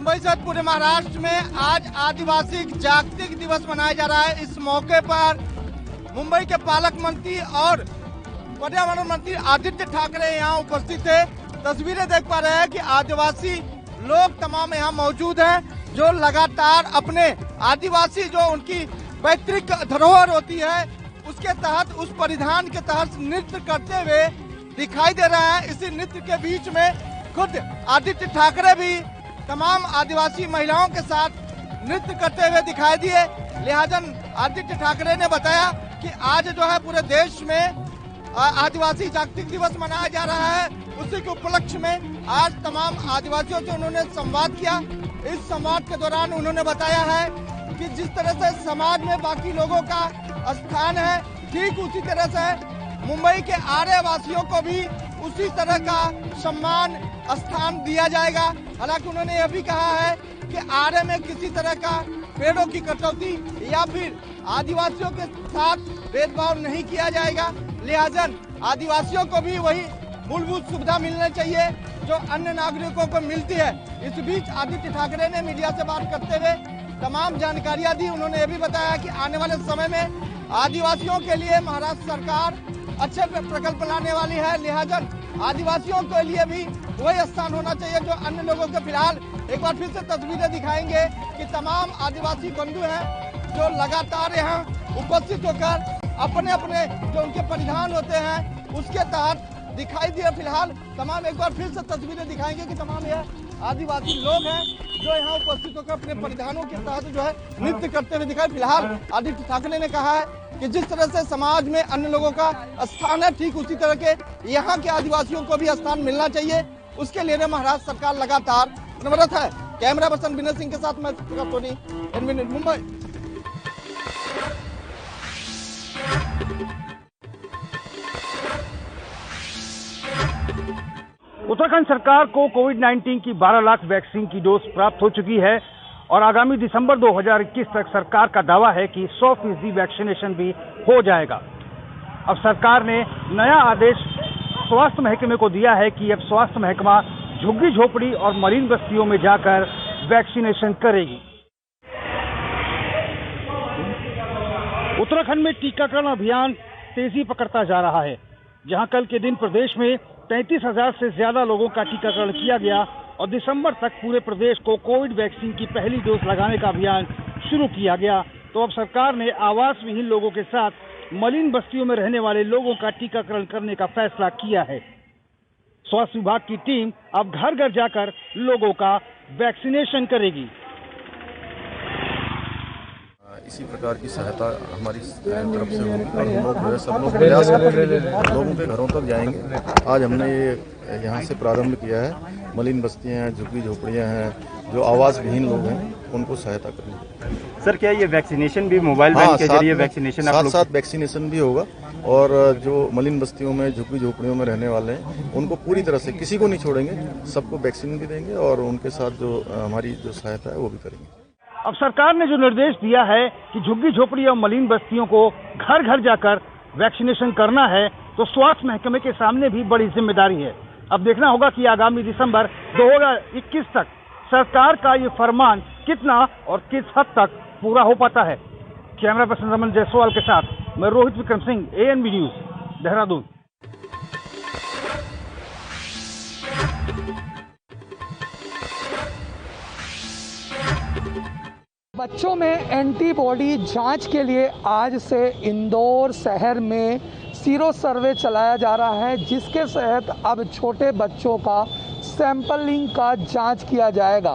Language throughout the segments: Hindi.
मुंबई सहित पूरे महाराष्ट्र में आज आदिवासी जागतिक दिवस मनाया जा रहा है। इस मौके पर मुंबई के पालक मंत्री और पर्यावरण मंत्री आदित्य ठाकरे यहाँ उपस्थित थे। तस्वीरें देख पा रहे हैं कि आदिवासी लोग तमाम यहाँ मौजूद हैं, जो लगातार अपने आदिवासी जो उनकी पैतृक धरोहर होती है उसके तहत, उस परिधान के तहत नृत्य करते हुए दिखाई दे रहे हैं। इसी नृत्य के बीच में खुद आदित्य ठाकरे भी तमाम आदिवासी महिलाओं के साथ नृत्य करते हुए दिखाई दिए। लिहाजा आदित्य ठाकरे ने बताया कि आज जो है पूरे देश में आदिवासी जागतिक दिवस मनाया जा रहा है। उसी के उपलक्ष्य में आज तमाम आदिवासियों से उन्होंने संवाद किया। इस संवाद के दौरान उन्होंने बताया है कि जिस तरह से समाज में बाकी लोगों का स्थान है, ठीक उसी तरह से मुंबई के आर्य वासियों को भी उसी तरह का सम्मान स्थान दिया जाएगा। हालांकि उन्होंने यह भी कहा है कि आर्य में किसी तरह का पेड़ों की कटौती या फिर आदिवासियों के साथ भेदभाव नहीं किया जाएगा। लिहाजा आदिवासियों को भी वही मूलभूत सुविधा मिलनी चाहिए जो अन्य नागरिकों को मिलती है। इस बीच आदित्य ठाकरे ने मीडिया से बात करते हुए तमाम जानकारियां दी। उन्होंने ये भी बताया कि आने वाले समय में आदिवासियों के लिए महाराष्ट्र सरकार अच्छे प्रकल्प लाने वाली है। लिहाजा आदिवासियों के लिए भी वही स्थान होना चाहिए जो अन्य लोगों के। फिलहाल एक बार फिर से तस्वीरें दिखाएंगे कि तमाम आदिवासी बंधु हैं जो लगातार यहाँ उपस्थित होकर अपने अपने जो उनके परिधान होते हैं उसके तहत दिखाई दिए। फिलहाल तमाम एक बार फिर से तस्वीरें दिखाएंगे कि तमाम यह आदिवासी लोग हैं जो यहाँ उपस्थित होकर अपने परिधानों के तहत जो है नृत्य करते हुए दिखाई। फिलहाल आदित्य ठाकरे ने कहा है कि जिस तरह से समाज में अन्य लोगों का स्थान है, ठीक उसी तरह के यहाँ के आदिवासियों को भी स्थान मिलना चाहिए। उसके लिए महाराष्ट्र सरकार लगातार प्रयासरत है। कैमरा पर्सन विनय सिंह के साथ मैं टोनी, एनवी मुंबई। उत्तराखंड सरकार को कोविड-19 की 12 लाख वैक्सीन की डोज प्राप्त हो चुकी है और आगामी दिसंबर 2021 तक सरकार का दावा है कि 100% वैक्सीनेशन भी हो जाएगा। अब सरकार ने नया आदेश स्वास्थ्य महकमे को दिया है कि अब स्वास्थ्य महकमा झुग्गी झोपड़ी और मलिन बस्तियों में जाकर वैक्सीनेशन करेगी। उत्तराखंड में टीकाकरण अभियान तेजी पकड़ता जा रहा है, जहां कल के दिन प्रदेश में 33,000 से ज्यादा लोगों का टीकाकरण किया गया और दिसंबर तक पूरे प्रदेश को कोविड वैक्सीन की पहली डोज लगाने का अभियान शुरू किया गया। तो अब सरकार ने आवास विहीन लोगों के साथ मलिन बस्तियों में रहने वाले लोगों का टीकाकरण करने का फैसला किया है। स्वास्थ्य विभाग की टीम अब घर घर जाकर लोगों का वैक्सीनेशन करेगी। इसी प्रकार की सहायता हमारी तरफ से होगी और हम लोग सब लोग प्रयास करेंगे, लोगों के घरों तक जाएंगे। आज हमने ये यहाँ से प्रारंभ किया है। मलिन बस्तियाँ हैं, झुग्गी झोपड़ियाँ हैं, जो आवास विहीन लोग हैं उनको सहायता करेंगे। सर, क्या ये वैक्सीनेशन भी मोबाइल वैन के जरिए वैक्सीनेशन साथ साथ वैक्सीनेशन भी होगा और जो मलिन बस्तियों में झुग्गी झोपड़ियों में रहने वाले हैं उनको पूरी तरह से किसी को नहीं छोड़ेंगे, सबको वैक्सीन भी देंगे और उनके साथ जो हमारी जो सहायता है वो भी करेंगे। अब सरकार ने जो निर्देश दिया है कि झुग्गी झोपड़ी और मलिन बस्तियों को घर घर जाकर वैक्सीनेशन करना है, तो स्वास्थ्य महकमे के सामने भी बड़ी जिम्मेदारी है। अब देखना होगा कि आगामी दिसंबर 2021 तक सरकार का ये फरमान कितना और किस हद तक पूरा हो पाता है। कैमरा पर्सन रमन जायसवाल के साथ मैं रोहित विक्रम सिंह, ANB न्यूज, देहरादून। बच्चों में एंटीबॉडी जांच के लिए आज से इंदौर शहर में सीरो सर्वे चलाया जा रहा है, जिसके तहत अब छोटे बच्चों का सैंपलिंग का जांच किया जाएगा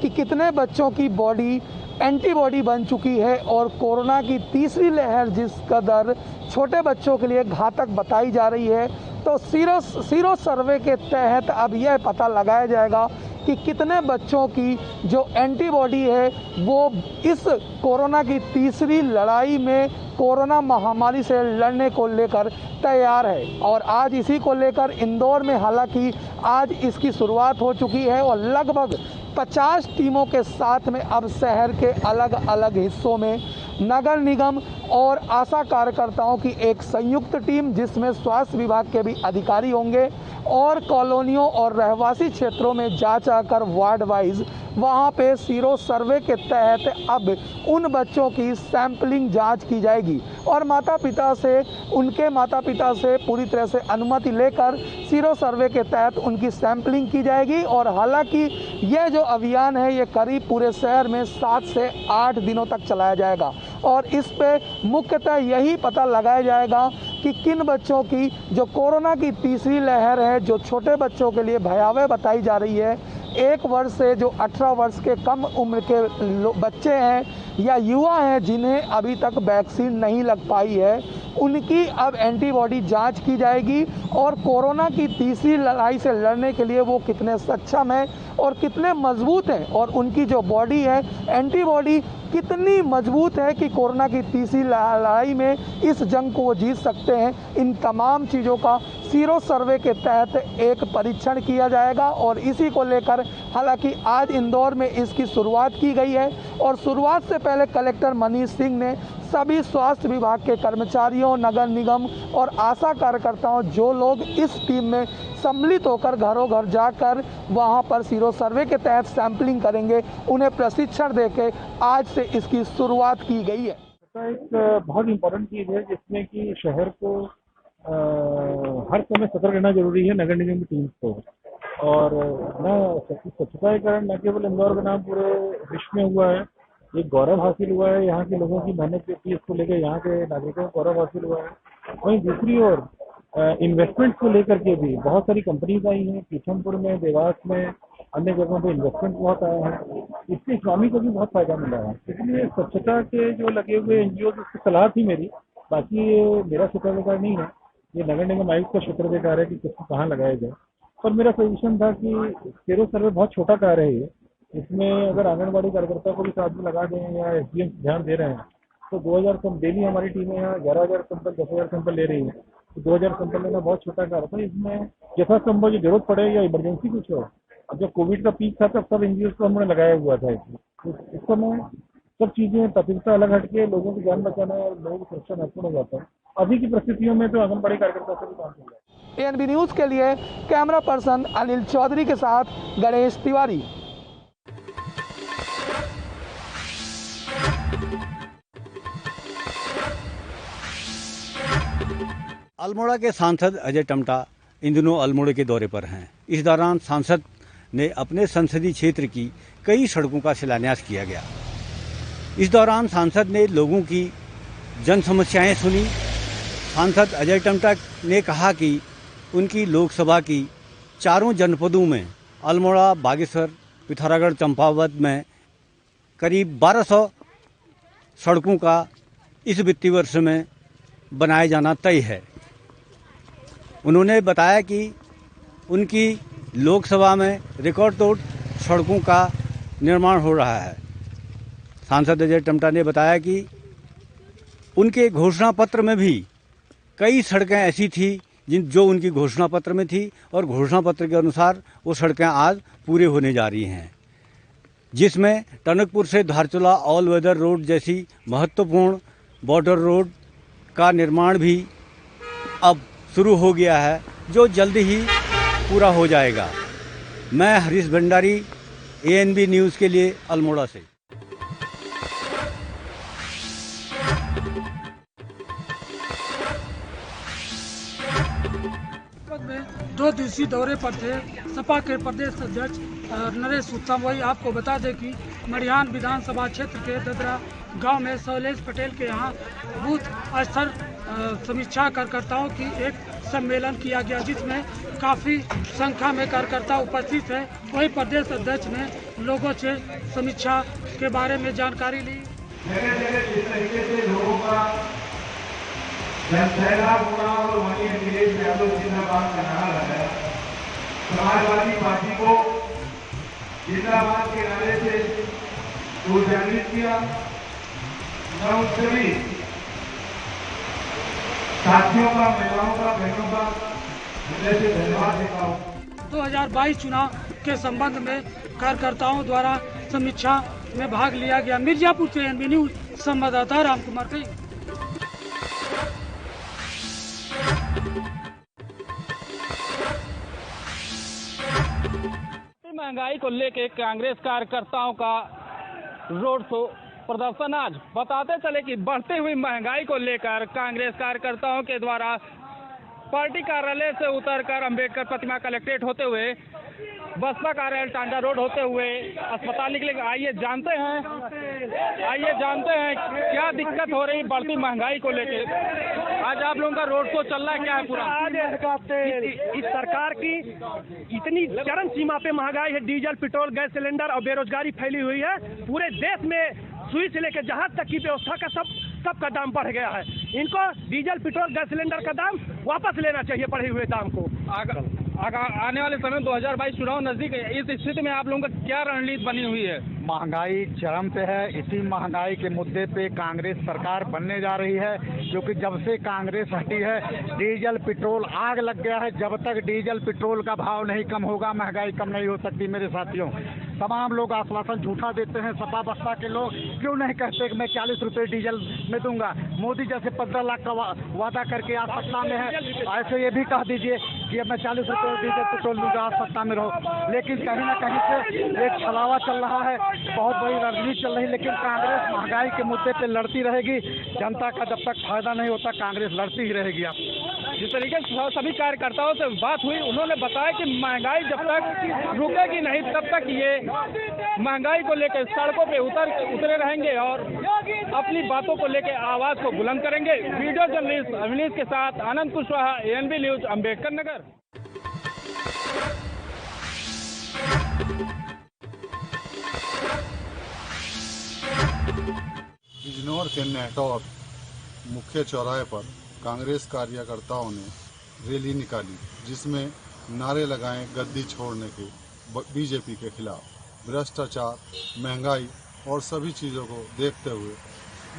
कि कितने बच्चों की बॉडी एंटीबॉडी बन चुकी है और कोरोना की तीसरी लहर जिस कदर छोटे बच्चों के लिए घातक बताई जा रही है, तो सीरो सर्वे के तहत अब यह पता लगाया जाएगा कि कितने बच्चों की जो एंटीबॉडी है वो इस कोरोना की तीसरी लड़ाई में कोरोना महामारी से लड़ने को लेकर तैयार है। और आज इसी को लेकर इंदौर में हालांकि आज इसकी शुरुआत हो चुकी है और लगभग 50 टीमों के साथ में अब शहर के अलग अलग हिस्सों में नगर निगम और आशा कार्यकर्ताओं की एक संयुक्त टीम, जिसमें स्वास्थ्य विभाग के भी अधिकारी होंगे और कॉलोनियों और रहवासी क्षेत्रों में जा कर वार्ड वाइज वहाँ पे सीरो सर्वे के तहत अब उन बच्चों की सैंपलिंग जांच की जाएगी और उनके माता पिता से पूरी तरह से अनुमति लेकर सीरो सर्वे के तहत उनकी सैंपलिंग की जाएगी। और हालांकि यह जो अभियान है ये करीब पूरे शहर में 7 से 8 दिनों तक चलाया जाएगा और इस पे मुख्यतः यही पता लगाया जाएगा कि किन बच्चों की जो कोरोना की तीसरी लहर है, जो छोटे बच्चों के लिए भयावह बताई जा रही है, 1 वर्ष से जो 18 वर्ष के कम उम्र के बच्चे हैं या युवा हैं जिन्हें अभी तक वैक्सीन नहीं लग पाई है, उनकी अब एंटीबॉडी जांच की जाएगी और कोरोना की तीसरी लड़ाई से लड़ने के लिए वो कितने सक्षम हैं और कितने मजबूत हैं और उनकी जो बॉडी है, एंटीबॉडी कितनी मजबूत है कि कोरोना की तीसरी लड़ाई में इस जंग को वो जीत सकते हैं। इन तमाम चीज़ों का सीरो सर्वे के तहत एक परीक्षण किया जाएगा और इसी को लेकर हालांकि आज इंदौर में इसकी शुरुआत की गई है और शुरुआत से पहले कलेक्टर मनीष सिंह ने सभी स्वास्थ्य विभाग के कर्मचारियों, नगर निगम और आशा कार्यकर्ताओं जो लोग इस टीम में सम्मिलित होकर घरों घर जाकर वहां पर सीरो सर्वे के तहत सैंपलिंग करेंगे, उन्हें प्रशिक्षण देके आज से इसकी शुरुआत की गई है। एक बहुत इम्पोर्टेंट चीज़ है जिसमें कि शहर को हर समय सतर्क रहना जरूरी है, नगर निगम की टीम को। और स्वच्छता के कारण न केवल इंदौर का नाम पूरे विश्व में हुआ है, एक गौरव हासिल हुआ है, यहाँ के लोगों की मेहनत जो थी इसको लेकर यहाँ के नागरिकों को गौरव हासिल हुआ है। वहीं दूसरी ओर इन्वेस्टमेंट को लेकर के भी बहुत सारी कंपनीज आई हैं, पीथमपुर में, देवास में, अन्य जगहों पे इन्वेस्टमेंट बहुत आया है, इससे इस्लामी को भी बहुत फायदा मिला है। इसलिए स्वच्छता के जो लगे हुए एनजीओ की सलाह थी मेरी, बाकी ये मेरा क्षेत्राधिकार नहीं है, ये नगर निगम आयुक्त का क्षेत्राधिकार है कि किसको कहाँ लगाया जाए। पर मेरा सजेशन था कि सीरो सर्वे बहुत छोटा कार्य है, इसमें अगर आंगनबाड़ी कार्यकर्ता को भी साथ में लगा दें या एसडीएम ध्यान दे रहे हैं तो 2000 डेली हमारी टीमें यहाँ 11,000 सैंपल 10,000 सैंपल ले रही है, तो 2000 सैंपल लेना बहुत छोटा कार्य था। इसमें यथासंभव जो जरूरत पड़े या इमरजेंसी कुछ हो, अब जब कोविड का पीक था तब सब एनजीओ को हमने लगाया हुआ था। इस समय सब चीजें प्राथमिकता अलग हटके लोगों की जान बचाना और लोगों की सुरक्षा महत्वपूर्ण हो जाता है। अभी की परिस्थितियों में तो आंगनबाड़ी कार्यकर्ता से भी काम चल रहा है। एएनबी न्यूज के लिए कैमरा पर्सन अनिल चौधरी के साथ गणेश तिवारी। अल्मोड़ा के सांसद अजय टमटा इन दिनों अल्मोड़ा के दौरे पर हैं। इस दौरान सांसद ने अपने संसदीय क्षेत्र की कई सड़कों का शिलान्यास किया गया। इस दौरान सांसद ने लोगों की जन समस्याएं सुनी। सांसद अजय टमटा ने कहा कि उनकी लोकसभा की चारों जनपदों में अल्मोड़ा, बागेश्वर, पिथौरागढ़, चंपावत में करीब 1200 सड़कों का इस वित्तीय वर्ष में बनाया जाना तय है। उन्होंने बताया कि उनकी लोकसभा में रिकॉर्ड तोड़ सड़कों का निर्माण हो रहा है। सांसद अजय टमटा ने बताया कि उनके घोषणा पत्र में भी कई सड़कें ऐसी थी जो उनकी घोषणा पत्र में थी और घोषणा पत्र के अनुसार वो सड़कें आज पूरे होने जा रही हैं, जिसमें टनकपुर से धारचूला ऑल वेदर रोड जैसी महत्वपूर्ण बॉर्डर रोड का निर्माण भी अब शुरू हो गया है, जो जल्द ही पूरा हो जाएगा। मैं हरीश भंडारी, एएनबी न्यूज़ के लिए अल्मोड़ा से। में 2 दिवसीय दौरे पर थे सपा के प्रदेश अध्यक्ष नरेश उत्तम। वही आपको बता दें कि मड़ियान विधानसभा क्षेत्र के ददरा गांव में शैलेश पटेल के यहाँ बूथ स्तर समीक्षा कार्यकर्ताओं की एक सम्मेलन किया गया, जिसमें काफ़ी संख्या में कार्यकर्ता उपस्थित है। वही प्रदेश अध्यक्ष ने लोगों से समीक्षा के बारे में जानकारी ली। समाजवादी पार्टी को जिंदाबाद के नारे से प्रोत्साहित किया। मैं उन सभी साथियों का, महिलाओं का, बहनों का हृदय से धन्यवाद देता हूँ। 2022 चुनाव के संबंध में कार्यकर्ताओं द्वारा समीक्षा में भाग लिया गया। मिर्जापुर से एएनबी न्यूज संवाददाता राम कुमार कई। महंगाई को लेकर कांग्रेस कार्यकर्ताओं का रोड शो प्रदर्शन आज। बताते चले कि बढ़ती हुई महंगाई को लेकर कांग्रेस कार्यकर्ताओं के द्वारा पार्टी कार्यालय से उतरकर अंबेडकर प्रतिमा कलेक्ट्रेट होते हुए बसपा कार्यालय टांडा रोड होते हुए अस्पताल निकले। आइए जानते हैं क्या दिक्कत हो रही बढ़ती महंगाई को लेके। आज आप लोगों का रोड शो चल रहा है, क्या है पूरा? इस सरकार की इतनी चरम सीमा पे महंगाई है, डीजल, पेट्रोल, गैस सिलेंडर और बेरोजगारी फैली हुई है। पूरे देश में सुई से लेकर जहाज तक की व्यवस्था का सबका दाम बढ़ गया है। इनको डीजल, पेट्रोल, गैस सिलेंडर का दाम वापस लेना चाहिए, बढ़े हुए दाम को। आने वाले समय 2022 चुनाव नजदीक है, इस स्थिति में आप लोगों का क्या रणनीति बनी हुई है? महंगाई चरम पे है। इसी महंगाई के मुद्दे पे कांग्रेस सरकार बनने जा रही है, क्योंकि जब से कांग्रेस हटी है डीजल पेट्रोल आग लग गया है। जब तक डीजल पेट्रोल का भाव नहीं कम होगा महंगाई कम नहीं हो सकती। मेरे साथियों, तमाम लोग आश्वासन झूठा देते हैं। सपा बसपा के लोग क्यों नहीं कहते कि मैं 40 रुपये डीजल में दूंगा? मोदी जैसे 15 लाख का वादा करके आज सत्ता में है, ऐसे ये भी कह दीजिए कि अब मैं 40 रुपये डीजल पेट्रोल दूंगा, आज सत्ता में रहो। लेकिन कहीं ना कहीं से एक छलावा चल रहा है, बहुत बड़ी रणनीति चल रही है। लेकिन कांग्रेस महंगाई के मुद्दे पे लड़ती रहेगी। जनता का जब तक फायदा नहीं होता कांग्रेस लड़ती ही रहेगी। आप जिस तरीके से सभी कार्यकर्ताओं से बात हुई, उन्होंने बताया कि महंगाई जब तक रुकेगी नहीं तब तक ये महंगाई को लेकर सड़कों पे उतरे रहेंगे और अपनी बातों को लेकर आवाज को बुलंद करेंगे। वीडियो जर्नलिस्ट अविनीश के साथ आनंद कुशवाहा, ANB न्यूज, अम्बेडकर नगर। बिजनौर के नेटौर मुख्य चौराहे पर कांग्रेस कार्यकर्ताओं ने रैली निकाली, जिसमें नारे लगाए गद्दी छोड़ने के, बीजेपी के खिलाफ। भ्रष्टाचार, महंगाई और सभी चीज़ों को देखते हुए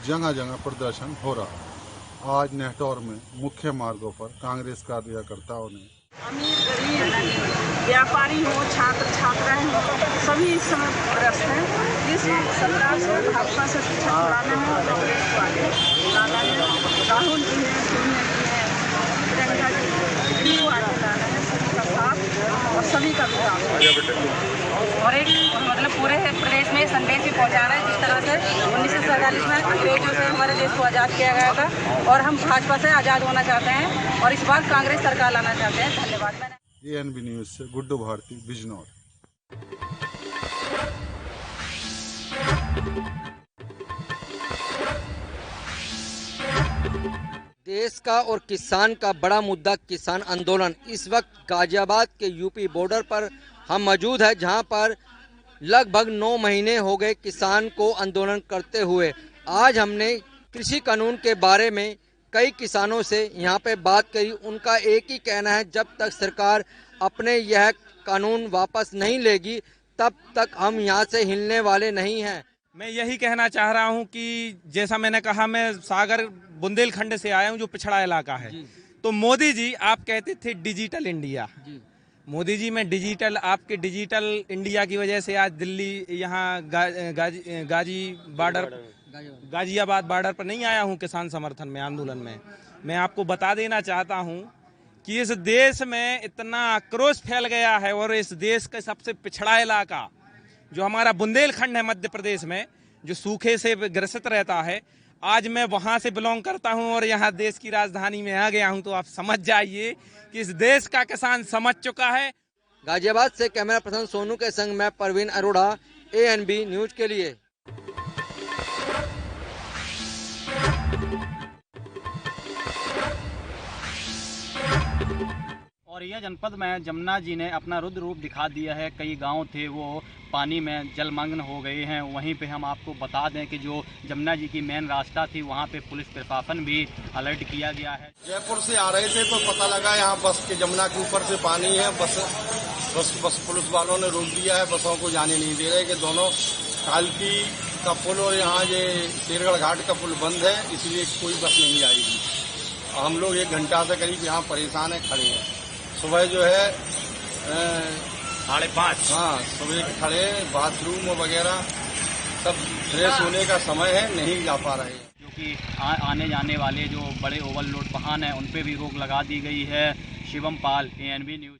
जगह जगह प्रदर्शन हो रहा है। आज नेटौर में मुख्य मार्गों पर कांग्रेस कार्यकर्ताओं ने अमीर गरीब, व्यापारी हो, छात्र छात्राएं हो, सभी इस समय ग्रस्त हैं। जिस सरकार से भाजपा से शिक्षा छुड़ाना है और कांग्रेस को आगे लाना है, राहुल जी ने, सोनिया जी ने, प्रियंका जी को आगे लाना है। सभी का साथ और सभी का विकास और एक मतलब पूरे प्रदेश में संदेश भी पहुंचाना है। जिस तरह से 1947 में अंग्रेजों से हमारे देश को आज़ाद किया गया था और हम भाजपा से आज़ाद होना चाहते हैं और इस बार कांग्रेस सरकार लाना चाहते हैं। धन्यवाद। ANB न्यूज से गुड्डू भारती, बिजनौर। देश का और किसान का बड़ा मुद्दा किसान आंदोलन। इस वक्त गाजियाबाद के यूपी बॉर्डर पर हम मौजूद हैं, जहां पर लगभग 9 महीने हो गए किसान को आंदोलन करते हुए। आज हमने कृषि कानून के बारे में कई किसानों से यहाँ पे बात करी। उनका एक ही कहना है, जब तक सरकार अपने यह कानून वापस नहीं लेगी तब तक हम यहाँ से हिलने वाले नहीं हैं। मैं यही कहना चाह रहा हूँ कि जैसा मैंने कहा, मैं सागर बुंदेलखंड से आया हूँ जो पिछड़ा इलाका है। तो मोदी जी आप कहते थे डिजिटल इंडिया, मोदी जी मैं डिजिटल, आपके डिजिटल इंडिया की वजह से आज दिल्ली यहाँ गाजियाबाद बॉर्डर पर नहीं आया हूँ किसान समर्थन में, आंदोलन में। मैं आपको बता देना चाहता हूँ कि इस देश में इतना आक्रोश फैल गया है और इस देश का सबसे पिछड़ा इलाका जो हमारा बुंदेलखंड है मध्य प्रदेश में, जो सूखे से ग्रसित रहता है, आज मैं वहां से बिलोंग करता हूं और यहाँ देश की राजधानी में आ गया हूं। तो आप समझ जाइए कि इस देश का किसान समझ चुका है। गाजियाबाद से कैमरा पर्सन सोनू के संग मैं परवीन अरोड़ा, ANB न्यूज के लिए। और यह जनपद में जमुना जी ने अपना रुद्र रूप दिखा दिया है। कई गांव थे वो पानी में जलमग्न हो गए हैं। वहीं पे हम आपको बता दें कि जो जमुना जी की मेन रास्ता थी वहां पे पुलिस प्रशासन भी अलर्ट किया गया है। जयपुर से आ रहे थे तो पता लगा यहाँ बस के जमुना के ऊपर से पानी है। बस पुलिस वालों ने रोक दिया है, बसों को जाने नहीं दे रहे कि दोनों कालकी का पुल और यहाँ ये शेरगढ़ घाट का पुल बंद है, इसलिए कोई बस नहीं आएगी। हम लोग 1 घंटा से करीब यहाँ परेशान है, खड़े हैं। सुबह जो है 5:30, हाँ सुबह खड़े, बाथरूम वगैरह सब फ्रेश होने का समय है, नहीं जा पा रहे। क्योंकि आने जाने वाले जो बड़े ओवरलोड वाहन हैं उन पे भी रोक लगा दी गई है। शिवम पाल, ANB न्यूज।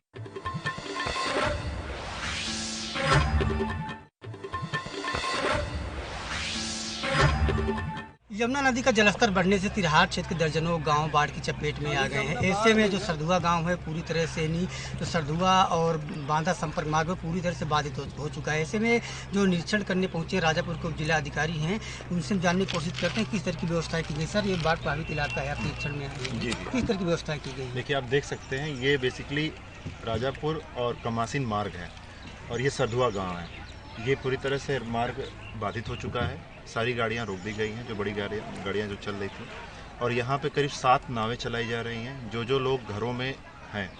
यमुना नदी का जलस्तर बढ़ने से तिरहाट क्षेत्र के दर्जनों गांव बाढ़ की चपेट में आ गए हैं। ऐसे में जो सरधुआ गांव है पूरी तरह से नहीं, तो सरधुआ और बांदा संपर्क मार्ग में पूरी तरह से बाधित हो चुका है। ऐसे में जो निरीक्षण करने पहुंचे राजापुर के जिला अधिकारी हैं, उनसे जानने की कोशिश करते हैं किस तरह की व्यवस्था की गई। सर, ये बाढ़ प्रभावित इलाका है, आप निरीक्षण में आए हैं, किस तरह की व्यवस्था की गई? देखिए, आप देख सकते हैं ये बेसिकली राजापुर और कमासीन मार्ग है और ये सरधुआ गाँव है। ये पूरी तरह से मार्ग बाधित हो चुका है। सारी गाड़ियां रोक दी गई हैं, जो बड़ी गाड़ियां जो चल रही थी, और यहाँ पे करीब 7 नावें चलाई जा रही हैं। जो लोग घरों में हैं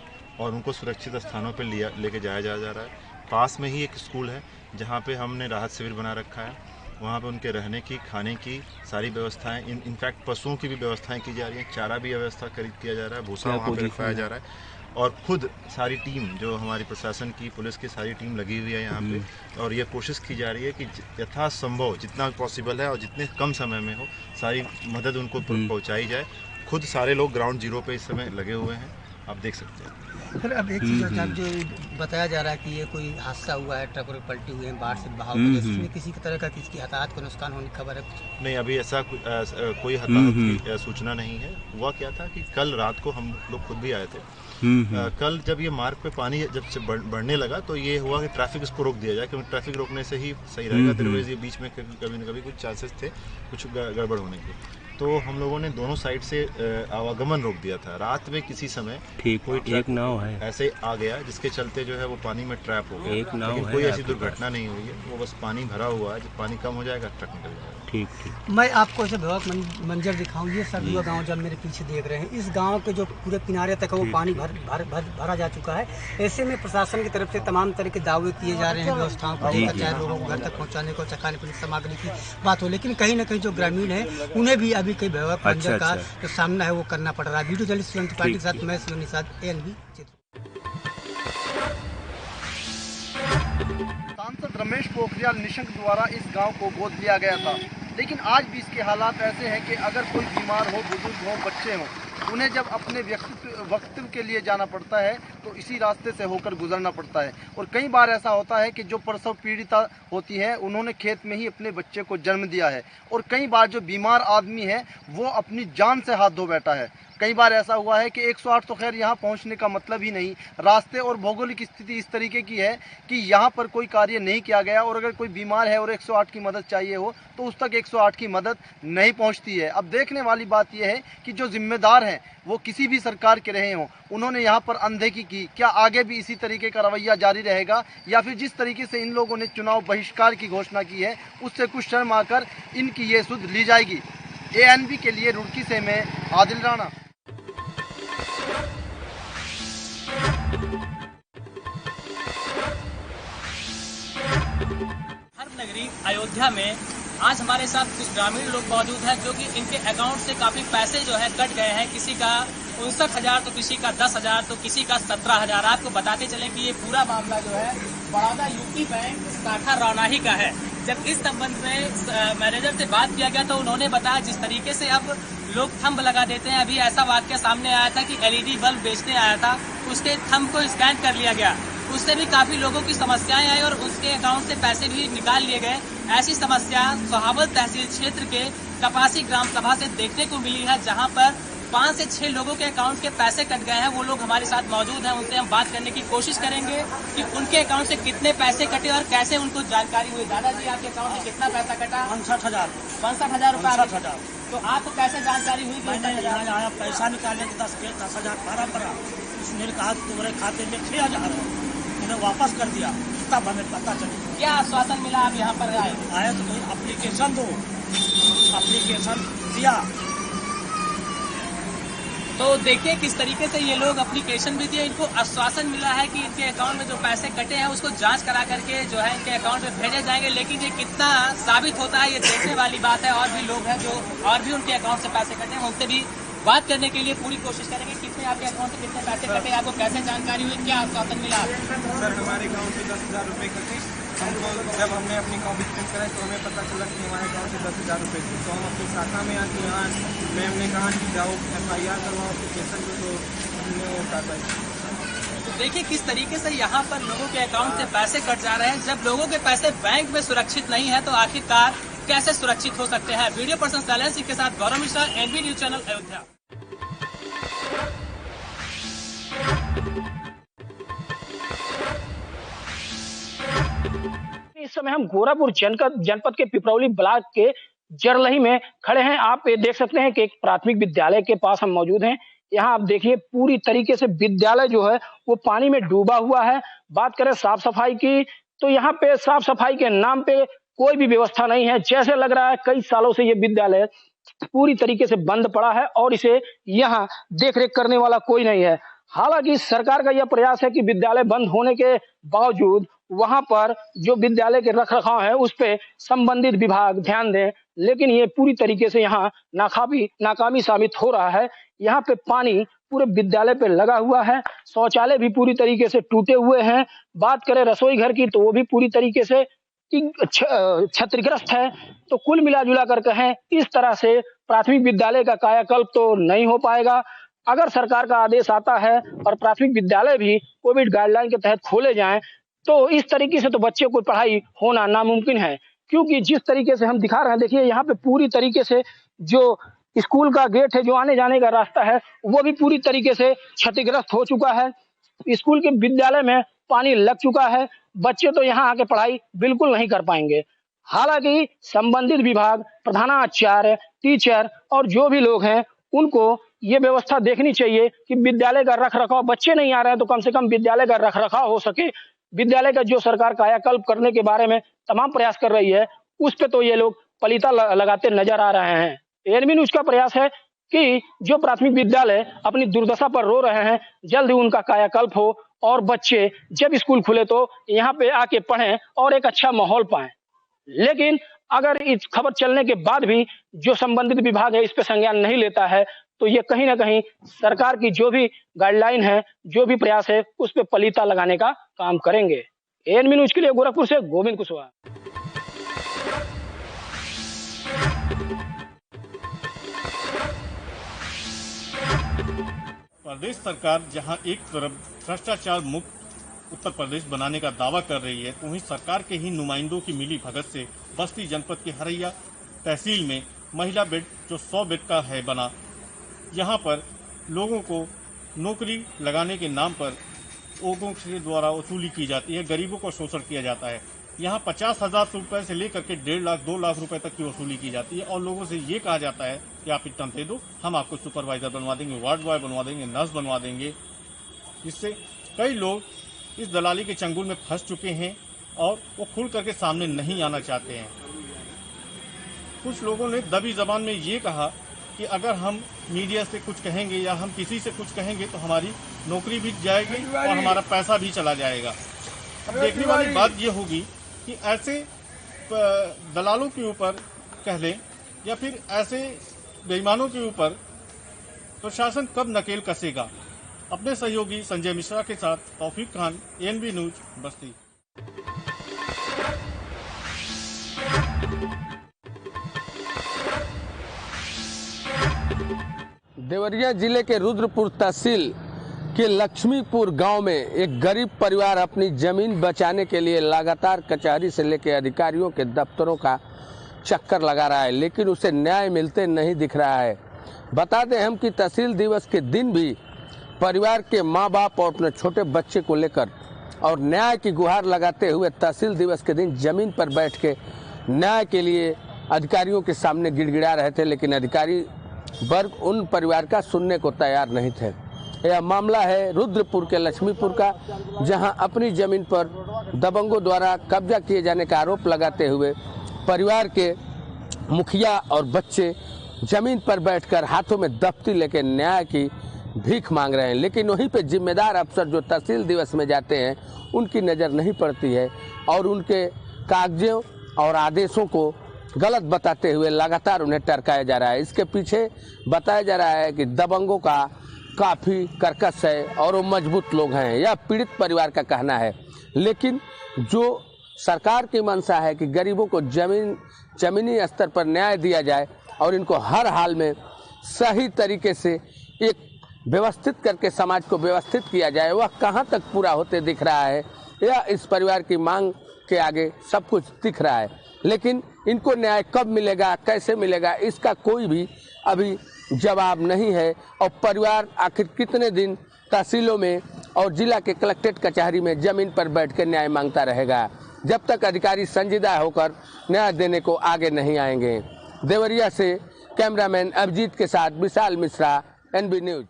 और उनको सुरक्षित स्थानों पे लेके जाया जा रहा है। पास में ही एक स्कूल है जहाँ पे हमने राहत शिविर बना रखा है। वहाँ पे उनके रहने की, खाने की सारी व्यवस्थाएं, इनफैक्ट पशुओं की भी व्यवस्थाएं की जा रही हैं। चारा भी व्यवस्था किया जा रहा है, भूसा वहाँ पे रखवाया जा रहा है, और खुद सारी टीम जो हमारी प्रशासन की, पुलिस की सारी टीम लगी हुई है यहाँ पे, और ये कोशिश की जा रही है कि यथासंभव जितना पॉसिबल है और जितने कम समय में हो सारी मदद उनको पहुँचाई जाए। खुद सारे लोग ग्राउंड जीरो पे इस समय लगे हुए हैं, आप देख सकते हैं। सर, अब एक चीज़ जो बताया जा रहा है कि ये कोई हादसा हुआ है, ट्रक पलटी हुई है बाढ़ से बहाव, इसमें किसी तरह का किसी हताहत को नुकसान होने की खबर है? नहीं, अभी ऐसा कोई हताहत की सूचना नहीं है। हुआ क्या था कि कल रात को हम लोग खुद भी आए थे। कल जब ये मार्ग पे पानी जब से बढ़ने लगा तो ये हुआ कि ट्रैफिक इसको रोक दिया जाए, क्योंकि ट्रैफिक रोकने से ही सही रहेगा। अदरवाइज ये बीच में कभी न कभी कुछ चांसेस थे कुछ गड़बड़ होने के। तो हम लोगों ने दोनों साइड से आवागमन रोक दिया था। रात में किसी समय कोई एक नाव है ऐसे आ गया जिसके चलते जो है वो पानी में ट्रैप हो गया। एक नाव लेकिन कोई ऐसी दुर्घटना नहीं हुई है, वो बस पानी भरा हुआ है। जब पानी कम हो जाएगा ट्रक निकल जाएगा। ठीक। मैं आपको ऐसे भयावह मंजर दिखाऊं। ये सरधुआ गांव जब मेरे पीछे देख रहे हैं, इस गांव के जो पूरे किनारे तक है वो पानी भरा जा चुका है। ऐसे में प्रशासन की तरफ से तमाम तरह के दावे किए जा रहे हैं व्यवस्थाओं को लेकर, चाहे लोगों को घर तक पहुँचाने को, खाने पीने की सामग्री की बात हो, लेकिन कहीं न कहीं जो ग्रामीण है उन्हें भी अभी कई भयावह मंजर का जो सामना है वो करना पड़ रहा है। वीडियो जर्नलिस्ट सुरेंद्र पाटिल के साथ मैं सुनील निषाद, ANB। सांसद रमेश पोखरियाल निशंक द्वारा इस गांव को गोद लिया गया था, लेकिन आज भी इसके हालात ऐसे हैं कि अगर कोई बीमार हो, बुजुर्ग हो, बच्चे हों, उन्हें जब अपने वक्तव्य के लिए जाना पड़ता है तो इसी रास्ते से होकर गुजरना पड़ता है। और कई बार ऐसा होता है कि जो प्रसव पीड़िता होती है उन्होंने खेत में ही अपने बच्चे को जन्म दिया है, और कई बार जो बीमार आदमी है वो अपनी जान से हाथ धो बैठा है। कई बार ऐसा हुआ है कि 108 तो खैर यहाँ पहुँचने का मतलब ही नहीं, रास्ते और भौगोलिक स्थिति इस तरीके की है कि यहाँ पर कोई कार्य नहीं किया गया, और अगर कोई बीमार है और 108 की मदद चाहिए हो तो उस तक 108 की मदद नहीं पहुँचती है। अब देखने वाली बात यह है कि जो जिम्मेदार हैं वो किसी भी सरकार के रहे हों, उन्होंने यहाँ पर अनदेखी की। क्या आगे भी इसी तरीके का रवैया जारी रहेगा, या फिर जिस तरीके से इन लोगों ने चुनाव बहिष्कार की घोषणा की है उससे कुछ शर्म आकर इनकी ये सुध ली जाएगी? ANB के लिए रुड़की से मैं आदिल राणा। नगरी अयोध्या में आज हमारे साथ कुछ ग्रामीण लोग मौजूद हैं जो कि इनके अकाउंट से काफी पैसे जो है कट गए हैं। किसी का 59,000 तो किसी का 10,000 तो किसी का 17,000। आपको बताते चले कि ये पूरा मामला जो है बड़ौदा यूपी बैंक शाखा रौनाही का है। जब इस संबंध में मैनेजर से बात किया गया तो उन्होंने बताया जिस तरीके से अब लोग थंब लगा देते हैं। अभी ऐसा वाक्य सामने आया था कि LED बल्ब बेचने आया था, उसके थंब को स्कैन कर लिया गया, उससे भी काफी लोगों की समस्याएं आई और उसके अकाउंट से पैसे भी निकाल लिए गए। ऐसी समस्या सोहावल तहसील क्षेत्र के कपासी ग्राम सभा से देखने को मिली है, जहां पर 5 से 6 लोगों के अकाउंट के पैसे कट गए हैं। वो लोग हमारे साथ मौजूद हैं, उनसे हम बात करने की कोशिश करेंगे कि उनके अकाउंट से कितने पैसे कटे और कैसे उनको जानकारी हुई। दादाजी, आपके अकाउंट में कितना पैसा कटा? 65,000 रुपया। तो आपको कैसे जानकारी हुई? मैंने पैसा निकालने के 10,000 पड़ा, उसने कहा तुम्हारे खाते में 6,000 है, उन्हें वापस कर दिया, तब हमें पता चला। क्या आश्वासन मिला? आप यहाँ पर आए तो एप्लीकेशन दो, एप्लीकेशन दिया। तो देखिए किस तरीके से ये लोग एप्लीकेशन भी दिए, इनको आश्वासन मिला है कि इनके अकाउंट में जो पैसे कटे हैं उसको जांच करा करके जो है इनके अकाउंट में भेजे जाएंगे। लेकिन ये कितना साबित होता है ये देखने वाली बात है। और भी लोग हैं जो और भी उनके अकाउंट से पैसे कटे हैं, उनसे भी बात करने के लिए पूरी कोशिश करेंगे। कितने आपके अकाउंट से कितने पैसे कटे, आपको कैसे जानकारी हुई, क्या आश्वासन मिला? सर, हमारे अकाउंट से 10,000 रुपये कटे। हमको जब हमने अपनी कॉपी प्रिंट कराई तो हमें पता चला कि हमारे अकाउंट से 10,000 रुपये थे। तो हम अपनी शाखा में आके यहाँ मैम ने कहा कि जाओ FIR करवाओ एप्लीकेशन को, तो हमने वो कार्रवाई। तो देखिए किस तरीके से यहाँ पर लोगों के अकाउंट से पैसे कट जा रहे हैं। जब लोगों के पैसे बैंक में सुरक्षित नहीं है तो आखिरकार कैसे सुरक्षित हो सकते हैं। वीडियो पर्सन शैलेंद्र सिंह के साथ Gaurav Mishra, NB news channel, Ayodhya. इस समय हम गोरखपुर जनपद के पिपरौली ब्लॉक के जरलही में खड़े हैं। आप ये देख सकते हैं कि एक प्राथमिक विद्यालय के पास हम मौजूद हैं। यहाँ आप देखिए पूरी तरीके से विद्यालय जो है वो पानी में डूबा हुआ है। बात करें साफ सफाई की तो यहाँ पे साफ सफाई के नाम पे कोई भी व्यवस्था नहीं है। जैसे लग रहा है कई सालों से ये विद्यालय पूरी तरीके से बंद पड़ा है और इसे यहाँ देख रेख करने वाला कोई नहीं है। हालांकि सरकार का यह प्रयास है कि विद्यालय बंद होने के बावजूद वहां पर जो विद्यालय के रखरखाव है उस पे संबंधित विभाग ध्यान दें, लेकिन ये पूरी तरीके से यहाँ नाकामी साबित हो रहा है। यहाँ पे पानी पूरे विद्यालय पे लगा हुआ है। शौचालय भी पूरी तरीके से टूटे हुए हैं। बात करें रसोई घर की तो वो भी पूरी तरीके से क्षतिग्रस्त है। तो कुल मिलाजुला कर कहें इस तरह से प्राथमिक विद्यालय का कायाकल्प तो नहीं हो पाएगा। अगर सरकार का आदेश आता है और प्राथमिक विद्यालय भी कोविड गाइडलाइन के तहत खोले जाएं तो इस तरीके से तो बच्चे को पढ़ाई होना नामुमकिन है, क्योंकि जिस तरीके से हम दिखा रहे हैं, देखिए यहाँ पे पूरी तरीके से जो स्कूल का गेट है, जो आने जाने का रास्ता है, वो भी पूरी तरीके से क्षतिग्रस्त हो चुका है। स्कूल के विद्यालय में पानी लग चुका है। बच्चे तो यहाँ आके पढ़ाई बिल्कुल नहीं कर पाएंगे। हालांकि संबंधित विभाग, प्रधानाचार्य, टीचर और जो भी लोग हैं उनको ये व्यवस्था देखनी चाहिए कि विद्यालय का रखरखाव, बच्चे नहीं आ रहे हैं तो कम से कम विद्यालय का रखरखाव हो सके। विद्यालय का जो सरकार कायाकल्प करने के बारे में तमाम प्रयास कर रही है उस पे तो ये लोग पलीता लगाते नजर आ रहे हैं। एनबी न्यूज का प्रयास है कि जो प्राथमिक विद्यालय अपनी दुर्दशा पर रो रहे हैं जल्द ही उनका कायाकल्प हो और बच्चे जब स्कूल खुले तो यहाँ पे आके पढ़ें और एक अच्छा माहौल पाएं। लेकिन अगर इस खबर चलने के बाद भी जो संबंधित विभाग है इस पे संज्ञान नहीं लेता है तो ये कहीं ना कहीं सरकार की जो भी गाइडलाइन है, जो भी प्रयास है, उस पे पलीता लगाने का काम करेंगे। एनबी न्यूज के लिए गोरखपुर से गोविंद कुशवाहा। प्रदेश सरकार जहां एक तरफ भ्रष्टाचार मुक्त उत्तर प्रदेश बनाने का दावा कर रही है, तो वहीं सरकार के ही नुमाइंदों की मिली भगत से बस्ती जनपद के हरैया तहसील में महिला बेड जो 100 बेड का है बना, यहाँ पर लोगों को नौकरी लगाने के नाम पर लोगों के द्वारा वसूली की जाती है, गरीबों को शोषण किया जाता है। यहाँ 50,000 रुपये से लेकर के 1.5 लाख 2 लाख रुपए तक की वसूली की जाती है और लोगों से ये कहा जाता है कि आप इतना दे दो, हम आपको सुपरवाइजर बनवा देंगे, वार्ड बॉय बनवा देंगे, नर्स बनवा देंगे। जिससे कई लोग इस दलाली के चंगुल में फंस चुके हैं और वो खुल करके सामने नहीं आना चाहते हैं। कुछ लोगों ने दबी जबान में ये कहा कि अगर हम मीडिया से कुछ कहेंगे या हम किसी से कुछ कहेंगे तो हमारी नौकरी भी जाएगी और हमारा पैसा भी चला जाएगा। अब देखने वाली बात ये होगी कि ऐसे दलालों के ऊपर कह लें या फिर ऐसे बेईमानों के ऊपर प्रशासन कब नकेल कसेगा। अपने सहयोगी संजय मिश्रा के साथ तौफीक खान, एनबी न्यूज, बस्ती। देवरिया जिले के रुद्रपुर तहसील के लक्ष्मीपुर गांव में एक गरीब परिवार अपनी जमीन बचाने के लिए लगातार कचहरी से लेकर अधिकारियों के दफ्तरों का चक्कर लगा रहा है, लेकिन उसे न्याय मिलते नहीं दिख रहा है। बता दें हम कि तहसील दिवस के दिन भी परिवार के मां बाप और अपने छोटे बच्चे को लेकर और न्याय की गुहार लगाते हुए तहसील दिवस के दिन जमीन पर बैठ के न्याय के लिए अधिकारियों के सामने गिड़गिड़ा रहे थे, लेकिन अधिकारी वर्ग उन परिवार का सुनने को तैयार नहीं थे। यह मामला है रुद्रपुर के लक्ष्मीपुर का, जहां अपनी जमीन पर दबंगों द्वारा कब्जा किए जाने का आरोप लगाते हुए परिवार के मुखिया और बच्चे जमीन पर बैठकर हाथों में दफ्ती लेकर न्याय की भीख मांग रहे हैं। लेकिन वहीं पे जिम्मेदार अफसर जो तहसील दिवस में जाते हैं उनकी नज़र नहीं पड़ती है और उनके कागजों और आदेशों को गलत बताते हुए लगातार उन्हें टरकाया जा रहा है। इसके पीछे बताया जा रहा है कि दबंगों का काफ़ी कर्कश है और वो मजबूत लोग हैं, यह पीड़ित परिवार का कहना है। लेकिन जो सरकार की मंशा है कि गरीबों को जमीनी स्तर पर न्याय दिया जाए और इनको हर हाल में सही तरीके से एक व्यवस्थित करके समाज को व्यवस्थित किया जाए, वह कहां तक पूरा होते दिख रहा है, या इस परिवार की मांग के आगे सब कुछ दिख रहा है, लेकिन इनको न्याय कब मिलेगा, कैसे मिलेगा, इसका कोई भी अभी जवाब नहीं है। और परिवार आखिर कितने दिन तहसीलों में और जिला के कलेक्ट्रेट कचहरी में जमीन पर बैठ कर न्याय मांगता रहेगा, जब तक अधिकारी संजीदा होकर न्याय देने को आगे नहीं आएंगे। देवरिया से कैमरामैन अभिजीत के साथ विशाल मिश्रा, NB न्यूज।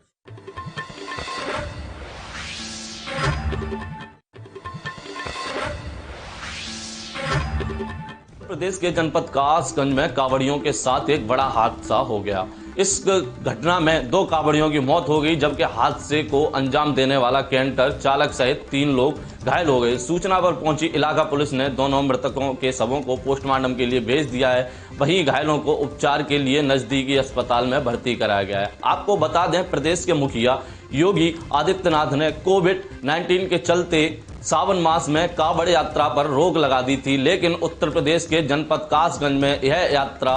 प्रदेश के जनपद कासगंज में कांवड़ियों के साथ एक बड़ा हादसा हो गया। इस घटना में 2 कांवड़ियों की मौत हो गई, जबकि हादसे को अंजाम देने वाला कैंटर चालक सहित 3 लोग घायल हो गए। सूचना पर पहुंची इलाका पुलिस ने दोनों मृतकों के शवों को पोस्टमार्टम के लिए भेज दिया है। वहीं घायलों को उपचार के लिए नजदीकी अस्पताल में भर्ती कराया गया है। आपको बता दें, प्रदेश के मुखिया योगी आदित्यनाथ ने कोविड-19 के चलते सावन मास में कांवड़ यात्रा पर रोक लगा दी थी, लेकिन उत्तर प्रदेश के जनपद कासगंज में यह यात्रा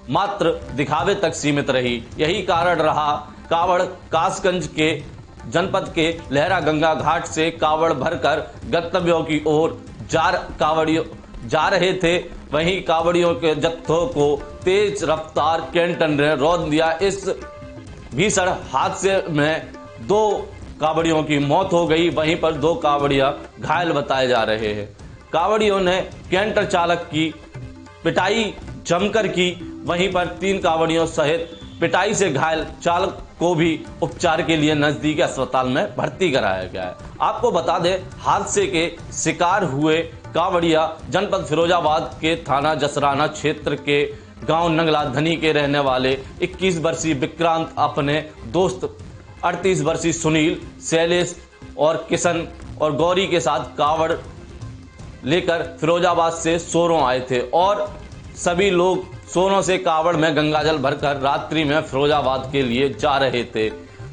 मात्र दिखावे तक सीमित रही। यही कारण रहा कांवड़ कासगंज के जनपद के लहरा गंगा घाट से कांवड़ भरकर गंतव्यों की ओर जा रहे थे। वहीं कांवड़ियों के जत्थों को तेज रफ्तार कैंटर ने रौंद दिया। इस भीषण हादसे में 2 कांवड़ियों की मौत हो गई, वहीं पर 2 कांवड़िया घायल बताए जा रहे हैं। कांवड़ियों ने कैंटर चालक की पिटाई जमकर की, वहीं पर 3 कांवड़ियों सहित पिटाई से घायल चालक को भी उपचार के लिए नजदीकी अस्पताल में भर्ती कराया गया है। आपको बता दें, हादसे के शिकार हुए कांवड़िया जनपद फिरोजाबाद के थाना जसराना क्षेत्र के गांव नंगला धनी के रहने वाले 21 वर्षीय विक्रांत अपने दोस्त 38 वर्षीय सुनील, शैलेश और किशन और गौरी के साथ कांवड़ लेकर फिरोजाबाद से सोरों आए थे और सभी लोग सोरों से कांवड़ में गंगाजल भरकर रात्रि में फिरोजाबाद के लिए जा रहे थे।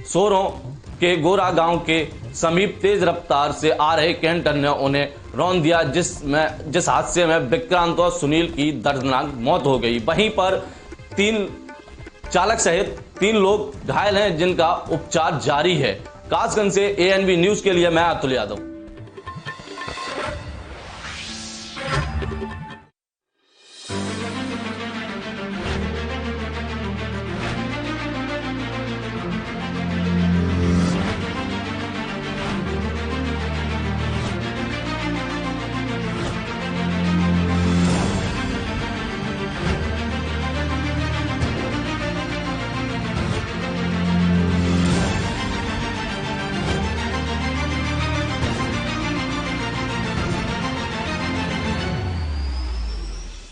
सोरों के गोरा गांव के समीप तेज रफ्तार से आ रहे कैंटर ने उन्हें रौंद दिया, जिस हादसे में विक्रांत और सुनील की दर्दनाक मौत हो गई। वहीं पर 3 चालक सहित 3 लोग घायल हैं, जिनका उपचार जारी है। कासगंज से ANB न्यूज के लिए मैं अतुल यादव।